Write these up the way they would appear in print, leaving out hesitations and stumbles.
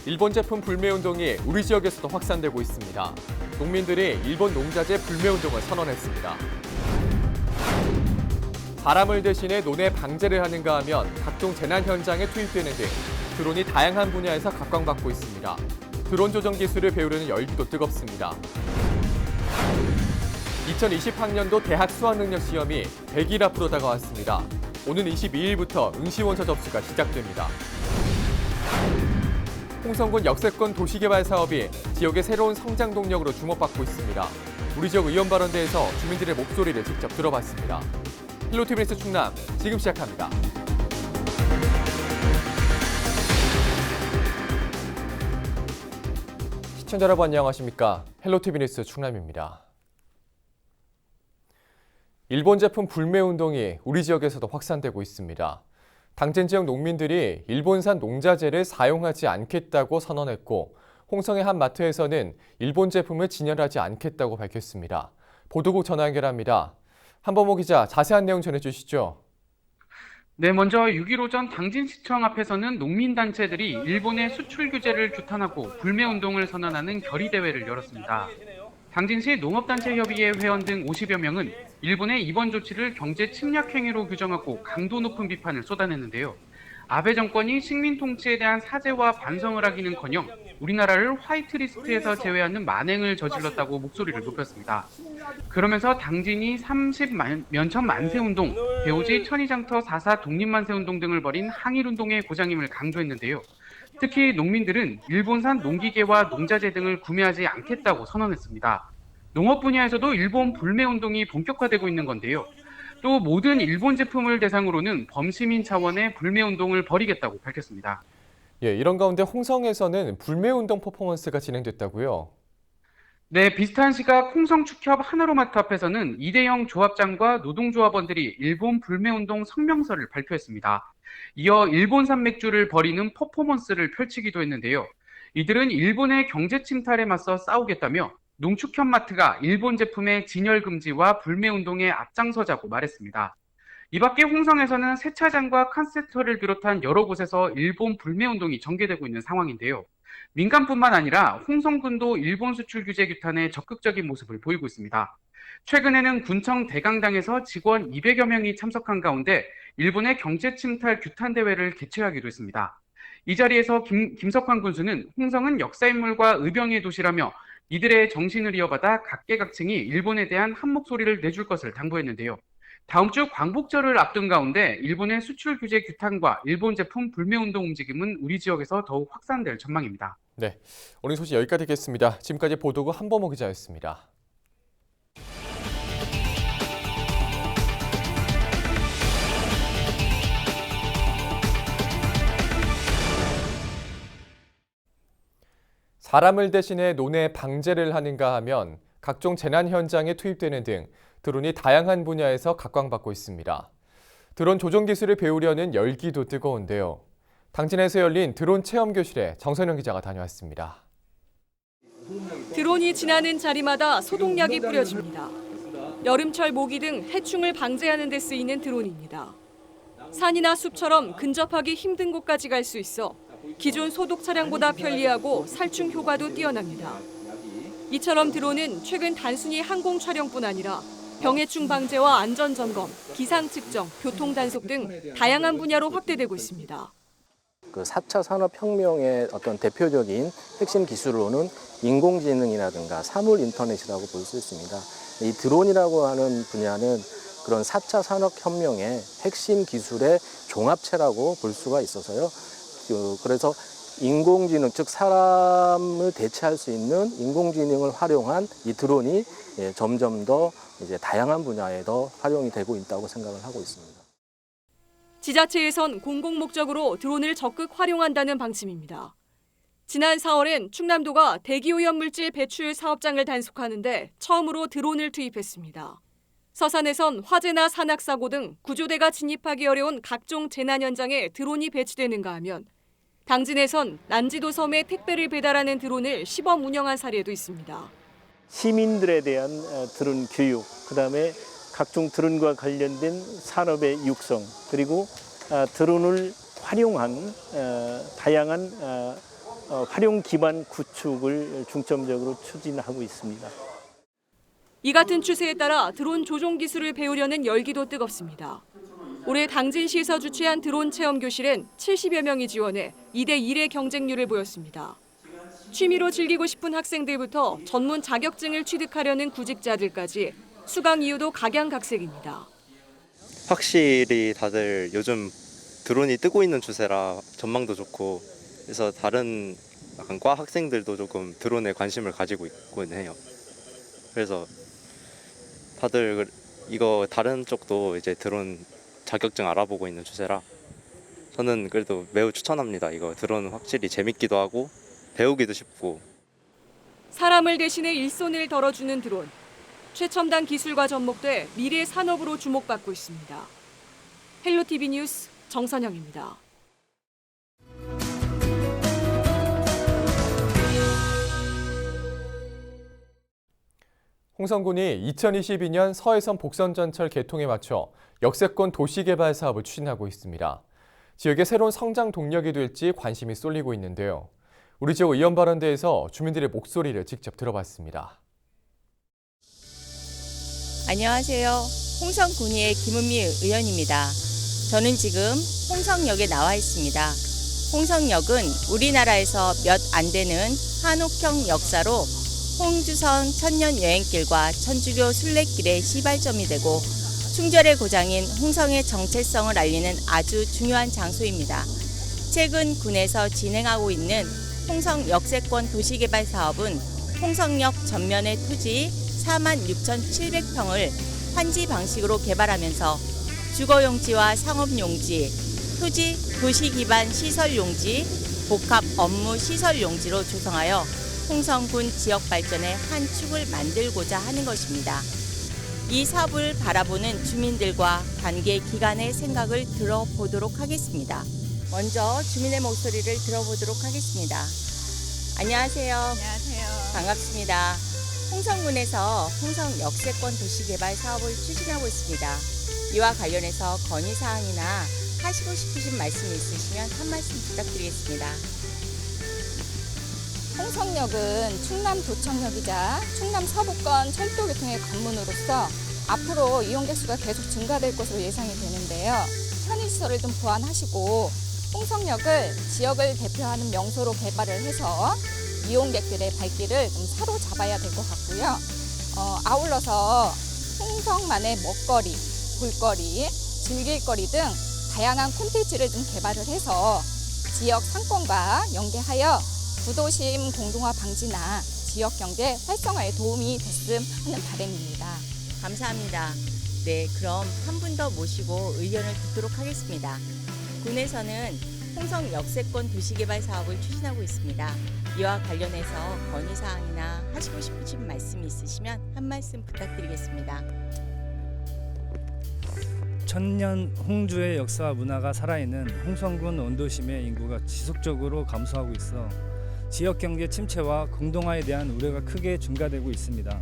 일본 제품 불매운동이 우리 지역에서도 확산되고 있습니다. 농민들이 일본 농자재 불매운동을 선언했습니다. 바람을 대신에 논에 방제를 하는가 하면 각종 재난 현장에 투입되는 등 드론이 다양한 분야에서 각광받고 있습니다. 드론 조정 기술을 배우려는 열기도 뜨겁습니다. 2020학년도 대학 수학능력 시험이 100일 앞으로 다가왔습니다. 오는 22일부터 응시원서 접수가 시작됩니다. 홍성군 역세권 도시개발 사업이 지역의 새로운 성장 동력으로 주목받고 있습니다. 우리 지역 의원 발언대에서 주민들의 목소리를 직접 들어봤습니다. 헬로티비 뉴스 충남 지금 시작합니다. 시청자 여러분 안녕하십니까? 헬로티비 뉴스 충남입니다. 일본 제품 불매운동이 우리 지역에서도 확산되고 있습니다. 당진 지역 농민들이 일본산 농자재를 사용하지 않겠다고 선언했고 홍성의 한 마트에서는 일본 제품을 진열하지 않겠다고 밝혔습니다. 보도국 전화 연결합니다. 한범호 기자, 자세한 내용 전해주시죠. 네, 먼저 6일 오전 당진시청 앞에서는 농민단체들이 일본의 수출 규제를 규탄하고 불매운동을 선언하는 결의대회를 열었습니다. 당진시 농업단체협의회 회원 등 50여 명은 일본의 이번 조치를 경제 침략 행위로 규정하고 강도 높은 비판을 쏟아냈는데요. 아베 정권이 식민 통치에 대한 사죄와 반성을 하기는커녕 우리나라를 화이트리스트에서 제외하는 만행을 저질렀다고 목소리를 높였습니다. 그러면서 당진이 30면천 만세운동, 배오지 천이장터 4.4 독립만세운동 등을 벌인 항일운동의 고장임을 강조했는데요. 특히 농민들은 일본산 농기계와 농자재 등을 구매하지 않겠다고 선언했습니다. 농업 분야에서도 일본 불매운동이 본격화되고 있는 건데요. 또 모든 일본 제품을 대상으로는 범시민 차원의 불매운동을 벌이겠다고 밝혔습니다. 이런 가운데 홍성에서는 불매운동 퍼포먼스가 진행됐다고요? 네, 비슷한 시각 홍성축협 하나로마트 앞에서는 이대영 조합장과 노동조합원들이 일본 불매운동 성명서를 발표했습니다. 이어 일본산 맥주를 버리는 퍼포먼스를 펼치기도 했는데요. 이들은 일본의 경제 침탈에 맞서 싸우겠다며 농축협마트가 일본 제품의 진열 금지와 불매운동에 앞장서자고 말했습니다. 이 밖에 홍성에서는 세차장과 칸센터를 비롯한 여러 곳에서 일본 불매운동이 전개되고 있는 상황인데요. 민간뿐만 아니라 홍성군도 일본 수출 규제 규탄에 적극적인 모습을 보이고 있습니다. 최근에는 군청 대강당에서 직원 200여 명이 참석한 가운데 일본의 경제 침탈 규탄 대회를 개최하기도 했습니다. 이 자리에서 김석환 군수는 홍성은 역사인물과 의병의 도시라며 이들의 정신을 이어받아 각계각층이 일본에 대한 한 목소리를 내줄 것을 당부했는데요. 다음 주 광복절을 앞둔 가운데 일본의 수출 규제 규탄과 일본 제품 불매운동 움직임은 우리 지역에서 더욱 확산될 전망입니다. 네, 오늘 소식 여기까지 듣겠습니다. 지금까지 보도국 한범호 기자였습니다. 사람을 대신해 논에 방제를 하는가 하면 각종 재난 현장에 투입되는 등 드론이 다양한 분야에서 각광받고 있습니다. 드론 조종 기술을 배우려는 열기도 뜨거운데요. 당진에서 열린 드론 체험 교실에 정선영 기자가 다녀왔습니다. 드론이 지나는 자리마다 소독약이 뿌려집니다. 여름철 모기 등 해충을 방제하는 데 쓰이는 드론입니다. 산이나 숲처럼 근접하기 힘든 곳까지 갈 수 있어 기존 소독 차량보다 편리하고 살충 효과도 뛰어납니다. 이처럼 드론은 최근 단순히 항공 촬영뿐 아니라 병해충 방제와 안전 점검, 기상 측정, 교통 단속 등 다양한 분야로 확대되고 있습니다. 4차 산업혁명의 어떤 대표적인 핵심 기술로는 인공지능이라든가 사물 인터넷이라고 볼 수 있습니다. 이 드론이라고 하는 분야는 그런 4차 산업혁명의 핵심 기술의 종합체라고 볼 수가 있어서요. 그래서 인공지능, 즉 사람을 대체할 수 있는 인공지능을 활용한 이 드론이 점점 더 이제 다양한 분야에 더 활용이 되고 있다고 생각을 하고 있습니다. 지자체에선 공공 목적으로 드론을 적극 활용한다는 방침입니다. 지난 4월엔 충남도가 대기오염물질 배출 사업장을 단속하는데 처음으로 드론을 투입했습니다. 서산에선 화재나 산악사고 등 구조대가 진입하기 어려운 각종 재난 현장에 드론이 배치되는가 하면 당진에선 난지도 섬에 택배를 배달하는 드론을 시범 운영한 사례도 있습니다. 시민들에 대한 드론 교육, 그다음에 각종 드론과 관련된 산업의 육성, 그리고 드론을 활용한 다양한 활용 기반 구축을 중점적으로 추진하고 있습니다. 이 같은 추세에 따라 드론 조종 기술을 배우려는 열기도 뜨겁습니다. 올해 당진시에서 주최한 드론 체험 교실엔 70여 명이 지원해 2대 1의 경쟁률을 보였습니다. 취미로 즐기고 싶은 학생들부터 전문 자격증을 취득하려는 구직자들까지 수강 이유도 각양각색입니다. 확실히 다들 요즘 드론이 뜨고 있는 추세라 전망도 좋고 그래서 다른 약간 과 학생들도 조금 드론에 관심을 가지고 있곤 해요. 그래서 다들 이거 다른 쪽도 이제 드론 자격증 알아보고 있는 추세라 저는 그래도 매우 추천합니다. 이거 드론 확실히 재밌기도 하고 배우기도 쉽고. 사람을 대신해 일손을 덜어주는 드론. 최첨단 기술과 접목돼 미래 산업으로 주목받고 있습니다. 헬로티비 뉴스 정선영입니다. 홍성군이 2022년 서해선 복선전철 개통에 맞춰 역세권 도시개발 사업을 추진하고 있습니다. 지역의 새로운 성장 동력이 될지 관심이 쏠리고 있는데요. 우리 지역 의원발언대에서 주민들의 목소리를 직접 들어봤습니다. 안녕하세요. 홍성군의회 김은미 의원입니다. 저는 지금 홍성역에 나와 있습니다. 홍성역은 우리나라에서 몇 안 되는 한옥형 역사로 홍주성 천년여행길과 천주교 순례길의 시발점이 되고 충절의 고장인 홍성의 정체성을 알리는 아주 중요한 장소입니다. 최근 군에서 진행하고 있는 홍성 역세권 도시개발 사업은 홍성역 전면의 토지 46,700평을 환지 방식으로 개발하면서 주거용지와 상업용지, 토지 도시기반 시설용지, 복합 업무 시설용지로 조성하여 홍성군 지역 발전의 한 축을 만들고자 하는 것입니다. 이 사업을 바라보는 주민들과 관계 기관의 생각을 들어보도록 하겠습니다. 먼저 주민의 목소리를 들어보도록 하겠습니다. 안녕하세요. 안녕하세요. 반갑습니다. 홍성군에서 홍성 역세권 도시개발 사업을 추진하고 있습니다. 이와 관련해서 건의사항이나 하시고 싶으신 말씀이 있으시면 한 말씀 부탁드리겠습니다. 홍성역은 충남도청역이자 충남 서부권 철도교통의 관문으로서 앞으로 이용객 수가 계속 증가될 것으로 예상이 되는데요. 편의시설을 좀 보완하시고 홍성역을 지역을 대표하는 명소로 개발을 해서 이용객들의 발길을 좀 사로잡아야 될 것 같고요. 아울러서 홍성만의 먹거리, 볼거리, 즐길거리 등 다양한 콘텐츠를 좀 개발을 해서 지역 상권과 연계하여 구도심 공동화 방지나 지역 경제 활성화에 도움이 됐음 하는 바람입니다. 감사합니다. 네, 그럼 한 분 더 모시고 의견을 듣도록 하겠습니다. 군에서는 홍성 역세권 도시개발 사업을 추진하고 있습니다. 이와 관련해서 건의사항이나 하시고 싶으신 말씀이 있으시면 한 말씀 부탁드리겠습니다. 천년 홍주의 역사와 문화가 살아있는 홍성군 원도심의 인구가 지속적으로 감소하고 있어 지역 경제 침체와 공동화에 대한 우려가 크게 증가되고 있습니다.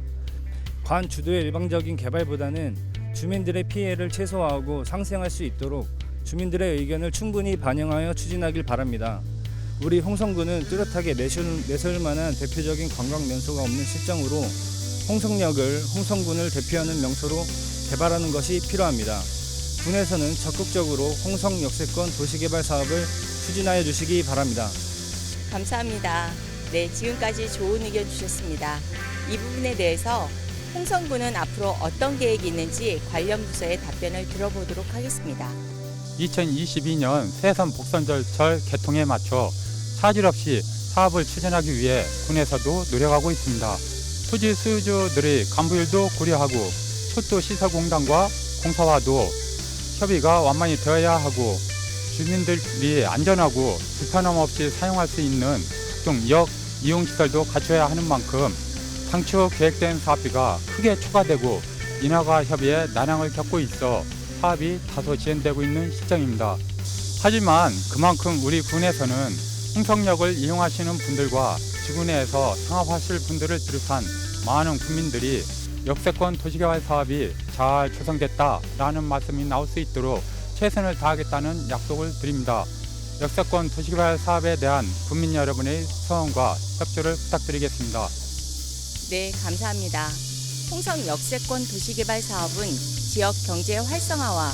관 주도의 일방적인 개발보다는 주민들의 피해를 최소화하고 상생할 수 있도록 주민들의 의견을 충분히 반영하여 추진하길 바랍니다. 우리 홍성군은 뚜렷하게 내세울 만한 대표적인 관광 명소가 없는 실정으로 홍성역을 홍성군을 대표하는 명소로 개발하는 것이 필요합니다. 군에서는 적극적으로 홍성 역세권 도시개발 사업을 추진하여 주시기 바랍니다. 감사합니다. 네, 지금까지 좋은 의견 주셨습니다. 이 부분에 대해서 홍성군은 앞으로 어떤 계획이 있는지 관련 부서의 답변을 들어보도록 하겠습니다. 2022년 서해선 복선전철 개통에 맞춰 차질 없이 사업을 추진하기 위해 군에서도 노력하고 있습니다. 토지 소유주들의 간부율도 고려하고 초도시설공단과 공사와도 협의가 완만히 되어야 하고 주민들이 안전하고 불편함 없이 사용할 수 있는 각종 역 이용시설도 갖춰야 하는 만큼 당초 계획된 사업비가 크게 초과되고 인허가 협의에 난항을 겪고 있어 사업이 다소 지연되고 있는 시점입니다. 하지만 그만큼 우리 군에서는 홍성역을 이용하시는 분들과 지구 내에서 상업하실 분들을 비롯한 많은 국민들이 역세권 도시개발 사업이 잘 조성됐다라는 말씀이 나올 수 있도록 최선을 다하겠다는 약속을 드립니다. 역세권 도시개발 사업에 대한 국민 여러분의 성원과 협조를 부탁드리겠습니다. 네, 감사합니다. 홍성 역세권 도시개발 사업은 지역 경제 활성화와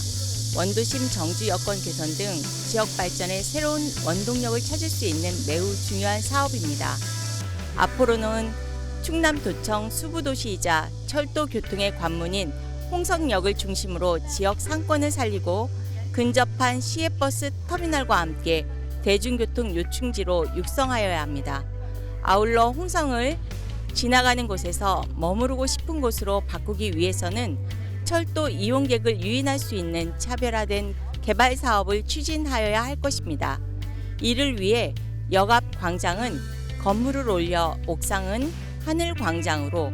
원도심 정주 여건 개선 등 지역 발전의 새로운 원동력을 찾을 수 있는 매우 중요한 사업입니다. 앞으로는 충남도청 수부도시이자 철도 교통의 관문인 홍성역을 중심으로 지역 상권을 살리고 근접한 시외버스 터미널과 함께 대중교통 요충지로 육성하여야 합니다. 아울러 홍성을 지나가는 곳에서 머무르고 싶은 곳으로 바꾸기 위해서는 철도 이용객을 유인할 수 있는 차별화된 개발 사업을 추진하여야 할 것입니다. 이를 위해 역 앞 광장은 건물을 올려 옥상은 하늘 광장으로,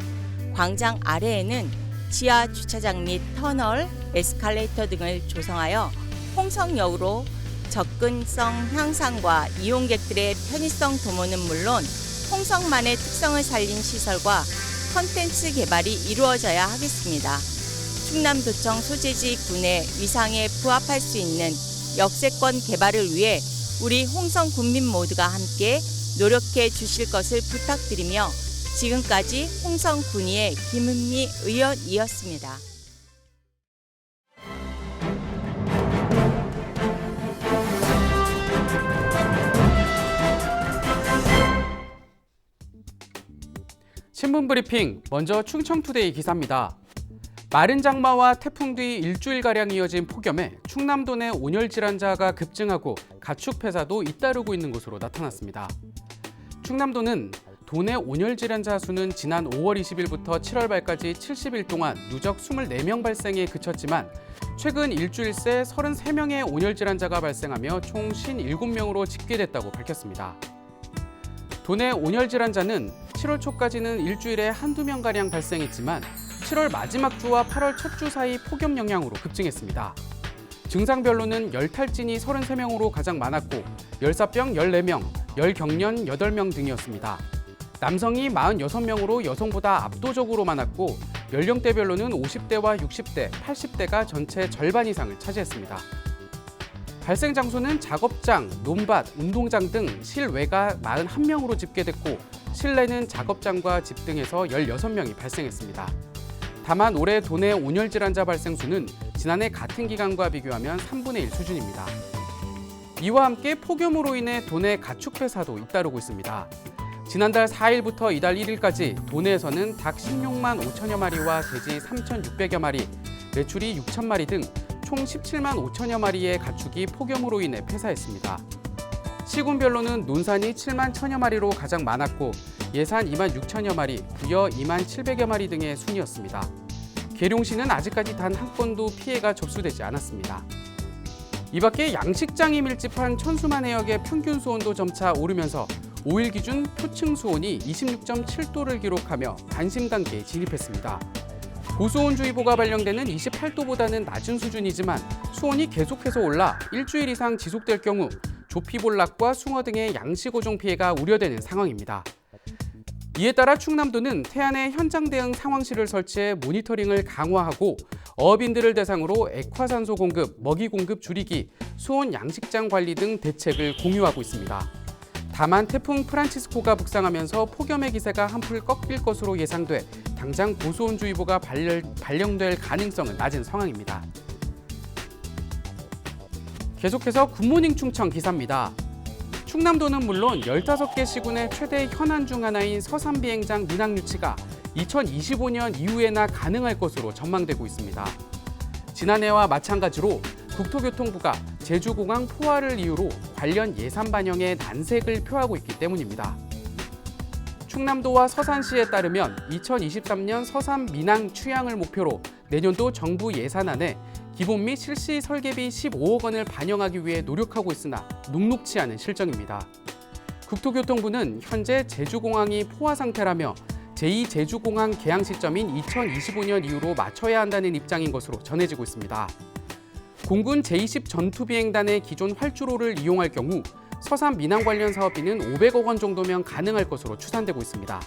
광장 아래에는 지하 주차장 및 터널, 에스컬레이터 등을 조성하여 홍성역으로 접근성 향상과 이용객들의 편의성 도모는 물론 홍성만의 특성을 살린 시설과 콘텐츠 개발이 이루어져야 하겠습니다. 충남도청 소재지 군의 위상에 부합할 수 있는 역세권 개발을 위해 우리 홍성 군민 모두가 함께 노력해 주실 것을 부탁드리며 지금까지 홍성 군의의 김은미 의원이었습니다. 신문 브리핑, 먼저 충청투데이 기사입니다. 마른 장마와 태풍 뒤 일주일가량 이어진 폭염에 충남도 내 온열 질환자가 급증하고 가축 폐사도 잇따르고 있는 것으로 나타났습니다. 충남도는 도내 온열 질환자 수는 지난 5월 20일부터 7월 말까지 70일 동안 누적 24명 발생에 그쳤지만 최근 일주일 새 33명의 온열 질환자가 발생하며 총 57명으로 집계됐다고 밝혔습니다. 도내 온열 질환자는 7월 초까지는 일주일에 한두 명가량 발생했지만 7월 마지막 주와 8월 첫 주 사이 폭염 영향으로 급증했습니다. 증상별로는 열탈진이 33명으로 가장 많았고 열사병 14명, 열경련 8명 등이었습니다. 남성이 46명으로 여성보다 압도적으로 많았고 연령대별로는 50대와 60대, 80대가 전체 절반 이상을 차지했습니다. 발생 장소는 작업장, 논밭, 운동장 등 실외가 41명으로 집계됐고 실내는 작업장과 집 등에서 16명이 발생했습니다. 다만 올해 도내 온열 질환자 발생 수는 지난해 같은 기간과 비교하면 3분의 1 수준입니다. 이와 함께 폭염으로 인해 도내 가축 폐사도 잇따르고 있습니다. 지난달 4일부터 이달 1일까지 도내에서는 닭 16만 5천여 마리와 돼지 3,600여 마리, 메추리 6천 마리 등 총 17만 5천여 마리의 가축이 폭염으로 인해 폐사했습니다. 시군별로는 논산이 7만 1천여 마리로 가장 많았고 예산 2만 6천여 마리, 부여 2만 700여 마리 등의 순이었습니다. 계룡시는 아직까지 단 한 건도 피해가 접수되지 않았습니다. 이 밖에 양식장이 밀집한 천수만 해역의 평균 수온도 점차 오르면서 5일 기준 표층 수온이 26.7도를 기록하며 관심 단계에 진입했습니다. 고수온주의보가 발령되는 28도보다는 낮은 수준이지만 수온이 계속해서 올라 일주일 이상 지속될 경우 조피볼락과 숭어 등의 양식어종 피해가 우려되는 상황입니다. 이에 따라 충남도는 태안에 현장 대응 상황실을 설치해 모니터링을 강화하고 어업인들을 대상으로 액화산소 공급, 먹이 공급 줄이기, 수온 양식장 관리 등 대책을 공유하고 있습니다. 다만 태풍 프란치스코가 북상하면서 폭염의 기세가 한풀 꺾일 것으로 예상돼 당장 고수온주의보가 발령될 가능성은 낮은 상황입니다. 계속해서 굿모닝 충청 기사입니다. 충남도는 물론 15개 시군의 최대 현안 중 하나인 서산 비행장 민항 유치가 2025년 이후에나 가능할 것으로 전망되고 있습니다. 지난해와 마찬가지로 국토교통부가 제주공항 포화를 이유로 관련 예산 반영에 난색을 표하고 있기 때문입니다. 충남도와 서산시에 따르면 2023년 서산 민항 취향을 목표로 내년도 정부 예산안에 기본 및 실시 설계비 15억 원을 반영하기 위해 노력하고 있으나 녹록치 않은 실정입니다. 국토교통부는 현재 제주공항이 포화 상태라며 제2제주공항 개항 시점인 2025년 이후로 맞춰야 한다는 입장인 것으로 전해지고 있습니다. 공군 제20 전투비행단의 기존 활주로를 이용할 경우 서산 민항 관련 사업비는 500억 원 정도면 가능할 것으로 추산되고 있습니다.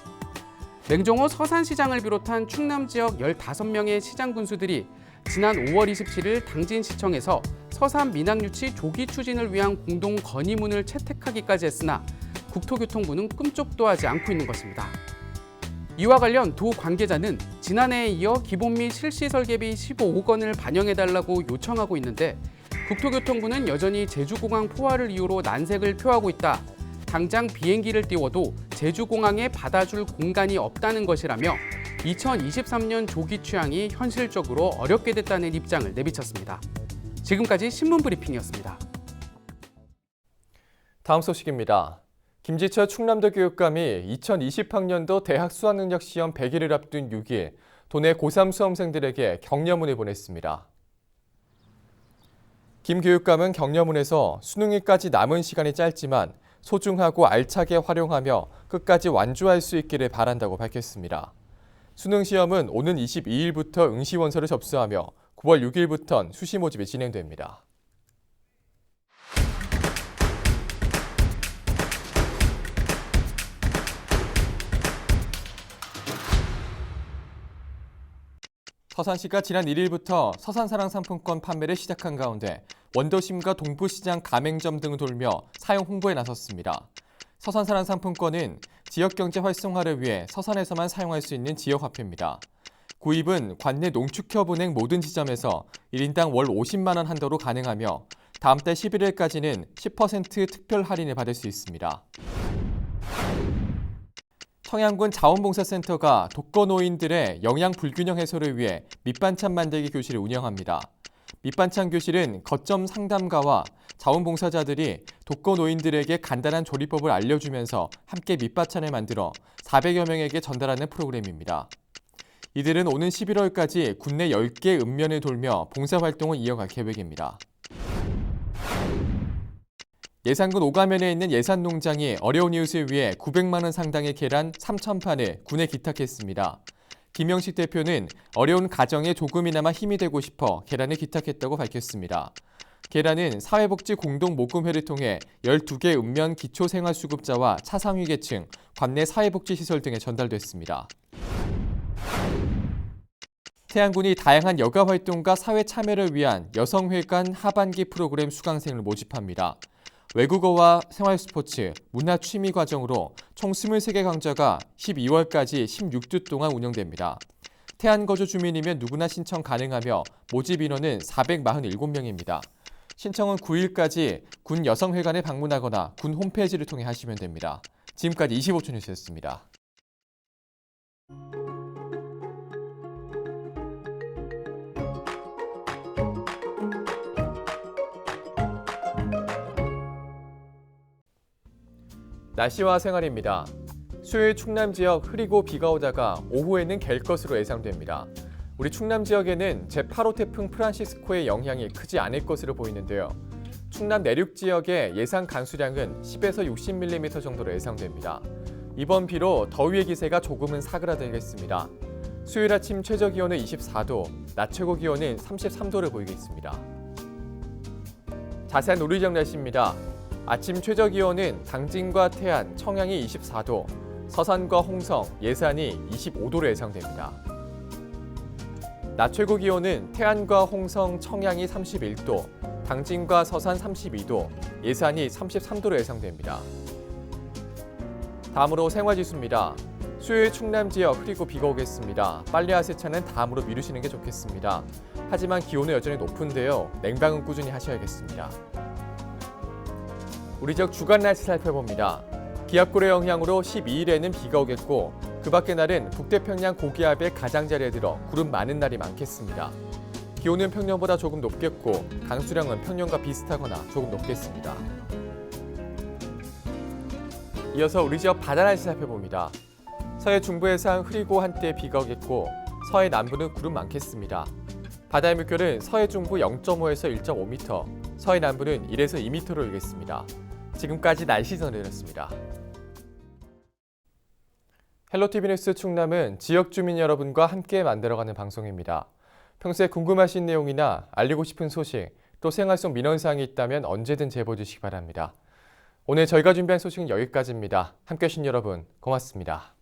맹정호 서산시장을 비롯한 충남 지역 15명의 시장 군수들이 지난 5월 27일 당진시청에서 서산 민항 유치 조기 추진을 위한 공동 건의문을 채택하기까지 했으나 국토교통부는 꿈쩍도 하지 않고 있는 것입니다. 이와 관련 두 관계자는 지난해에 이어 기본 및 실시 설계비 15억 원을 반영해달라고 요청하고 있는데 국토교통부는 여전히 제주공항 포화를 이유로 난색을 표하고 있다. 당장 비행기를 띄워도 제주공항에 받아줄 공간이 없다는 것이라며 2023년 조기 취항이 현실적으로 어렵게 됐다는 입장을 내비쳤습니다. 지금까지 신문 브리핑이었습니다. 다음 소식입니다. 김지철 충남도 교육감이 2020학년도 대학 수학능력시험 100일을 앞둔 6일 도내 고3 수험생들에게 격려문을 보냈습니다. 김 교육감은 격려문에서 수능일까지 남은 시간이 짧지만 소중하고 알차게 활용하며 끝까지 완주할 수 있기를 바란다고 밝혔습니다. 수능시험은 오는 22일부터 응시원서를 접수하며 9월 6일부터 수시 모집이 진행됩니다. 서산시가 지난 1일부터 서산사랑 상품권 판매를 시작한 가운데 원도심과 동부시장 가맹점 등을 돌며 사용 홍보에 나섰습니다. 서산사랑 상품권은 지역경제 활성화를 위해 서산에서만 사용할 수 있는 지역화폐입니다. 구입은 관내 농축협은행 모든 지점에서 1인당 월 50만 원 한도로 가능하며 다음 달 11일까지는 10% 특별 할인을 받을 수 있습니다. 청양군 자원봉사센터가 독거노인들의 영양 불균형 해소를 위해 밑반찬 만들기 교실을 운영합니다. 밑반찬 교실은 거점 상담가와 자원봉사자들이 독거노인들에게 간단한 조리법을 알려주면서 함께 밑반찬을 만들어 400여 명에게 전달하는 프로그램입니다. 이들은 오는 11월까지 국내 10개 읍면을 돌며 봉사활동을 이어갈 계획입니다. 예산군 오가면에 있는 예산농장이 어려운 이웃을 위해 900만 원 상당의 계란 3,000판을 군에 기탁했습니다. 김영식 대표는 어려운 가정에 조금이나마 힘이 되고 싶어 계란을 기탁했다고 밝혔습니다. 계란은 사회복지공동모금회를 통해 12개 읍면 기초생활수급자와 차상위계층, 관내 사회복지시설 등에 전달됐습니다. 태안군이 다양한 여가 활동과 사회 참여를 위한 여성회관 하반기 프로그램 수강생을 모집합니다. 외국어와 생활스포츠, 문화 취미 과정으로 총 23개 강좌가 12월까지 16주 동안 운영됩니다. 태안 거주 주민이면 누구나 신청 가능하며 모집 인원은 447명입니다. 신청은 9일까지 군 여성회관에 방문하거나 군 홈페이지를 통해 하시면 됩니다. 지금까지 25초 뉴스였습니다. 날씨와 생활입니다. 수요일 충남 지역 흐리고 비가 오다가 오후에는 갤 것으로 예상됩니다. 우리 충남 지역에는 제8호 태풍 프란시스코의 영향이 크지 않을 것으로 보이는데요. 충남 내륙 지역의 예상 간수량은 10에서 60mm 정도로 예상됩니다. 이번 비로 더위의 기세가 조금은 사그라들겠습니다. 수요일 아침 최저 기온은 24도, 낮 최고 기온은 33도를 보이겠습니다. 자세한 우리 지역 날씨입니다. 아침 최저 기온은 당진과 태안, 청양이 24도, 서산과 홍성, 예산이 25도로 예상됩니다. 낮 최고 기온은 태안과 홍성, 청양이 31도, 당진과 서산 32도, 예산이 33도로 예상됩니다. 다음으로 생활지수입니다. 수요일 충남 지역 흐리고 비가 오겠습니다. 빨래와 세차는 다음으로 미루시는 게 좋겠습니다. 하지만 기온은 여전히 높은데요. 냉방은 꾸준히 하셔야겠습니다. 우리 지역 주간 날씨 살펴봅니다. 기압골의 영향으로 12일에는 비가 오겠고 그 밖의 날은 북태평양 고기압의 가장자리에 들어 구름 많은 날이 많겠습니다. 기온은 평년보다 조금 높겠고 강수량은 평년과 비슷하거나 조금 높겠습니다. 이어서 우리 지역 바다 날씨 살펴봅니다. 서해 중부 해상 흐리고 한때 비가 오겠고 서해 남부는 구름 많겠습니다. 바다의 물결은 서해 중부 0.5에서 1.5m, 서해 남부는 1에서 2m로 일겠습니다. 지금까지 날씨 전해드렸습니다. 헬로티비 뉴스 충남은 지역 주민 여러분과 함께 만들어가는 방송입니다. 평소에 궁금하신 내용이나 알리고 싶은 소식, 또 생활 속 민원사항이 있다면 언제든 제보해 주시기 바랍니다. 오늘 저희가 준비한 소식은 여기까지입니다. 함께해 주신 여러분 고맙습니다.